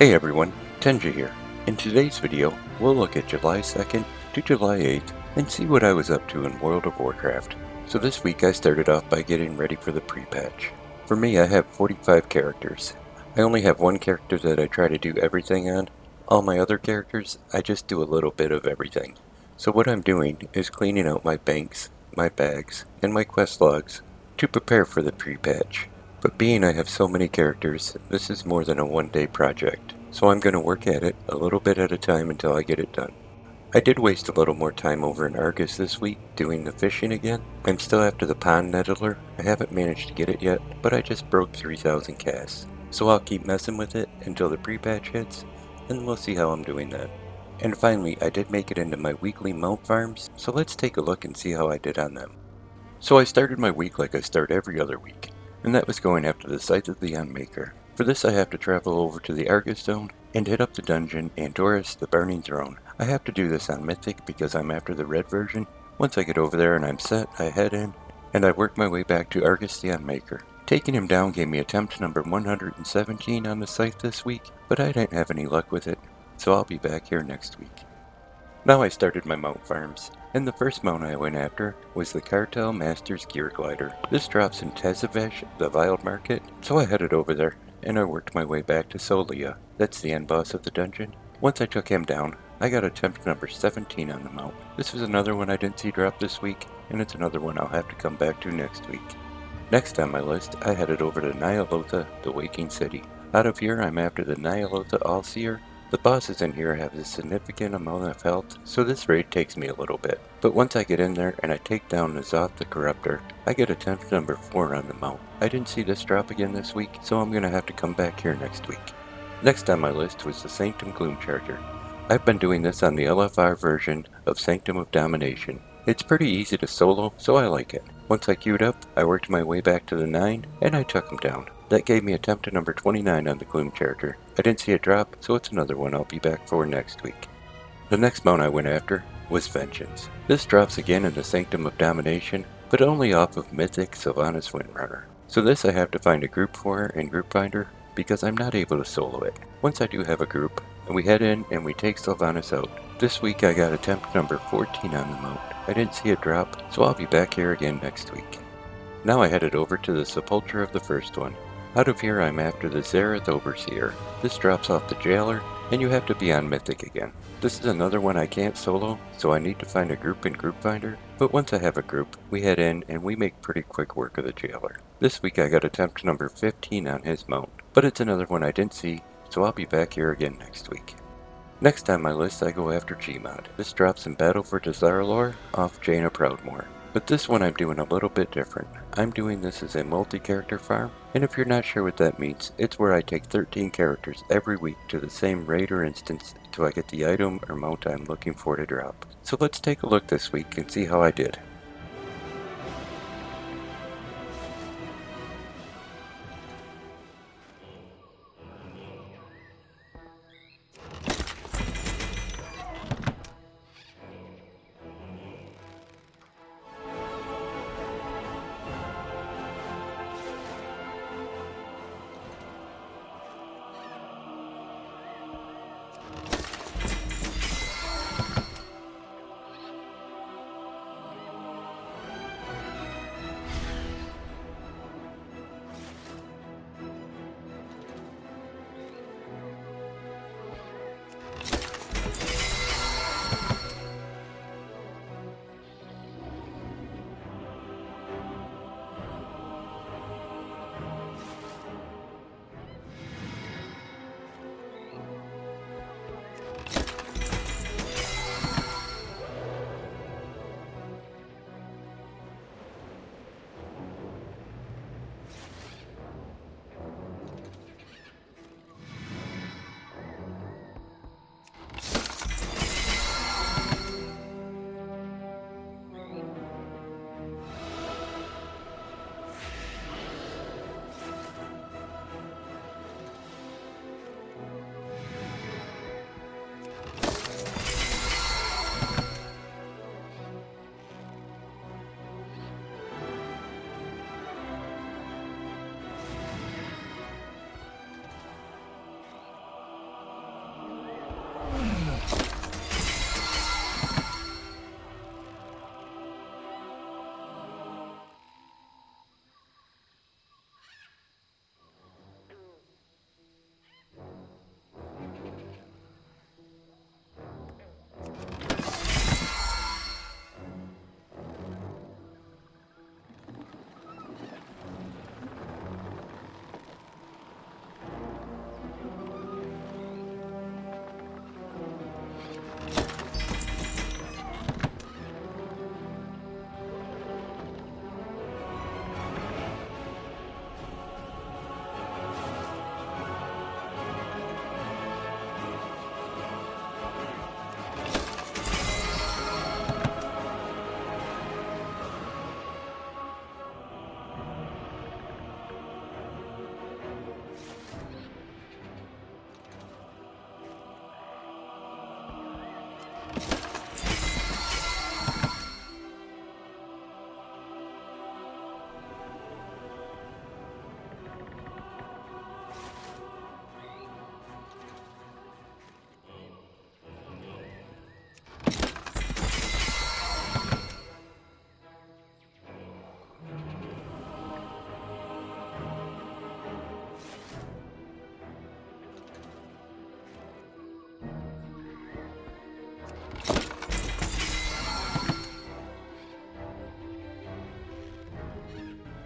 Hey everyone, Tenja here. In today's video, we'll look at July 2nd to July 8th and see what I was up to in World of Warcraft. So this week I started off by getting ready for the pre-patch. For me, I have 45 characters. I only have one character that I try to do everything on. All my other characters, I just do a little bit of everything. So what I'm doing is cleaning out my banks, my bags, and my quest logs to prepare for the pre-patch. But being I have so many characters, this is more than a one-day project, so I'm going to work at it a little bit at a time until I get it done. I did waste a little more time over in Argus this week, doing the fishing again. I'm still after the pond nettler. I haven't managed to get it yet, but I just broke 3,000 casts. So I'll keep messing with it until the pre-patch hits, and we'll see how I'm doing that. And finally, I did make it into my weekly mount farms, so let's take a look and see how I did on them. So I started my week like I start every other week, and that was going after the Scythe of the Unmaker. For this I have to travel over to the Argus Zone and hit up the dungeon Andoris the Burning Throne. I have to do this on Mythic because I'm after the red version. Once I get over there and I'm set, I head in, and I work my way back to Argus the Unmaker. Taking him down gave me attempt number 117 on the Scythe this week, but I didn't have any luck with it, so I'll be back here next week. Now I started my mount farms, and the first mount I went after was the Cartel Master's Gearglider. This drops in Tezavesh, the Wild Market, so I headed over there, and I worked my way back to Solia. That's the end boss of the dungeon. Once I took him down, I got attempt number 17 on the mount. This was another one I didn't see drop this week, and it's another one I'll have to come back to next week. Next on my list, I headed over to Ny'alotha, the Waking City. Out of here, I'm after the Ny'alotha Allseer. The bosses in here have a significant amount of health, so this raid takes me a little bit. But once I get in there and I take down N'Zoth the Corruptor, I get attempt number 4 on the mount. I didn't see this drop again this week, so I'm going to have to come back here next week. Next on my list was the Sanctum Gloomcharger. I've been doing this on the LFR version of Sanctum of Domination. It's pretty easy to solo, so I like it. Once I queued up, I worked my way back to the 9, and I took him down. That gave me attempt to number 29 on the Gloomcharger. I didn't see it drop, so it's another one I'll be back for next week. The next mount I went after was Vengence. This drops again in the Sanctum of Domination, but only off of Mythic Sylvanas Windrunner. So this I have to find a group for in Group Finder, because I'm not able to solo it. Once I do have a group, and we head in and we take Sylvanas out. This week I got attempt number 14 on the mount. I didn't see it drop, so I'll be back here again next week. Now I headed over to the Sepulchre of the first one. Out of here I'm after the Zareth Overseer. This drops off the Jailer, and you have to be on Mythic again. This is another one I can't solo, so I need to find a group in Group Finder, but once I have a group, we head in and we make pretty quick work of the Jailer. This week I got attempt number 15 on his mount, but it's another one I didn't see, so I'll be back here again next week. Next on my list I go after G.M.O.D. This drops in Battle for Dazar'alor off Jaina Proudmoore. But this one I'm doing a little bit different. I'm doing this as a multi-character farm, and if you're not sure what that means, it's where I take 13 characters every week to the same raid or instance till I get the item or mount I'm looking for to drop. So let's take a look this week and see how I did.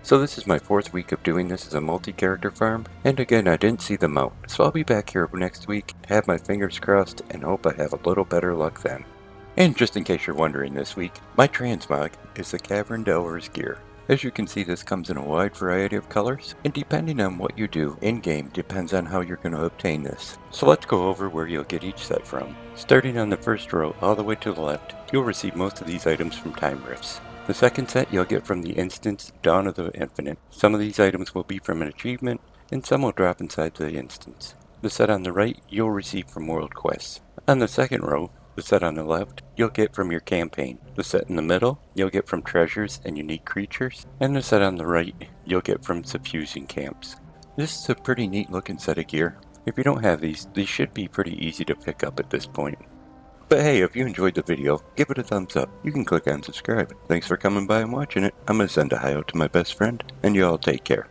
So this is my 4th week of doing this as a multi-character farm, and again I didn't see the mount, so I'll be back here next week, have my fingers crossed, and hope I have a little better luck then. And just in case you're wondering this week, my Transmog is the Cavern Overseer. As you can see, this comes in a wide variety of colors, and depending on what you do in-game depends on how you're going to obtain this. So let's go over where you'll get each set from. Starting on the first row all the way to the left, you'll receive most of these items from time rifts. The second set you'll get from the instance Dawn of the Infinite. Some of these items will be from an achievement, and some will drop inside the instance. The set on the right you'll receive from world quests. On the second row, the set on the left, you'll get from your campaign. The set in the middle, you'll get from treasures and unique creatures. And the set on the right, you'll get from suffusing camps. This is a pretty neat looking set of gear. If you don't have these should be pretty easy to pick up at this point. But hey, if you enjoyed the video, give it a thumbs up. You can click on subscribe. Thanks for coming by and watching it. I'm going to send a hi out to my best friend, and you all take care.